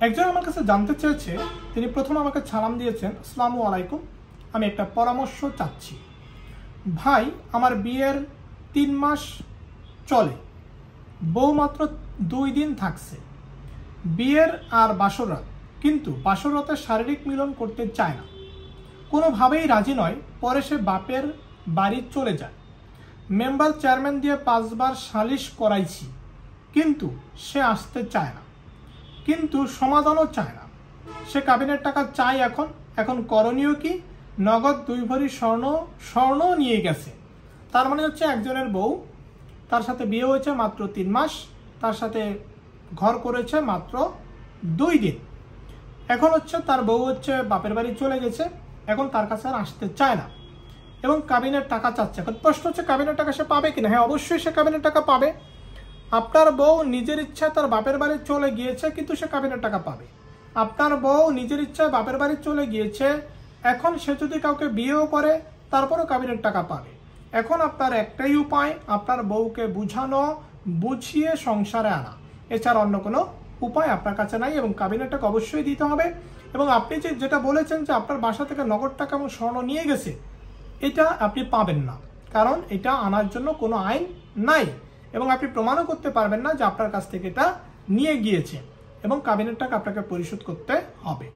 একজন আমার কাছে জানতে চেয়েছে, তিনি প্রথম আমাকে সালাম দিয়েছেন, আসসালামু আলাইকুম, আমি একটা পরামর্শ চাচ্ছি। ভাই, আমার বিয়ের 3 মাস চলে, বউ মাত্র 2 দিন থাকছে, বিয়ের আর বাসররাত, কিন্তু বাসররাতে শারীরিক মিলন করতে চায় না, কোনোভাবেই রাজি নয়। পরে সে বাপের বাড়ি চলে যায়। মেম্বার চেয়ারম্যান দিয়ে 5 বার সালিশ করাইছি, কিন্তু সে আসতে চায় না, কিন্তু সমাধানও চায় না। সে কাবিনের টাকা চায়। এখন করণীয় কি? নগদ 2 ভরি স্বর্ণ নিয়ে গেছে। তার মানে হচ্ছে একজনের বউ, তার সাথে বিয়ে হয়েছে মাত্র 3 মাস, তার সাথে ঘর করেছে মাত্র 2 দিন। এখন হচ্ছে তার বউ হচ্ছে বাপের বাড়ি চলে গেছে, এখন তার কাছে আর আসতে চায় না এবং কাবিনের টাকা চাচ্ছে। এখন প্রশ্ন হচ্ছে, কাবিনের টাকা সে পাবে কিনা? হ্যাঁ, অবশ্যই সে কাবিনের টাকা পাবে। আপনার বউ নিজের ইচ্ছায় তার বাপের বাড়ি চলে গিয়েছে, কিন্তু সে কাবিনের টাকা পাবে। আপনার বউ নিজের ইচ্ছায় বাপের বাড়ি চলে গিয়েছে, এখন সে যদি কাউকে বিয়েও করে তারপরও কাবিনের টাকা পাবে। এখন আপনার একটাই উপায়, আপনার বউকে বুঝানো, বুঝিয়ে সংসারে আনা, এছাড়া অন্য কোনো উপায় আপনার কাছে নাই। এবং কাবিনের টাকা অবশ্যই দিতে হবে। এবং আপনি যেটা বলেছেন যে আপনার বাসা থেকে নগদ টাকা এবং স্বর্ণ নিয়ে গেছে, এটা আপনি পাবেন না, কারণ এটা আনার জন্য কোনো আইন নাই এবং আপনি প্রমাণও করতে পারবেন না যে আপনার কাছ থেকে এটা নিয়ে গিয়েছে, এবং কাবিনের টাকা আপনাকে পরিশোধ করতে হবে।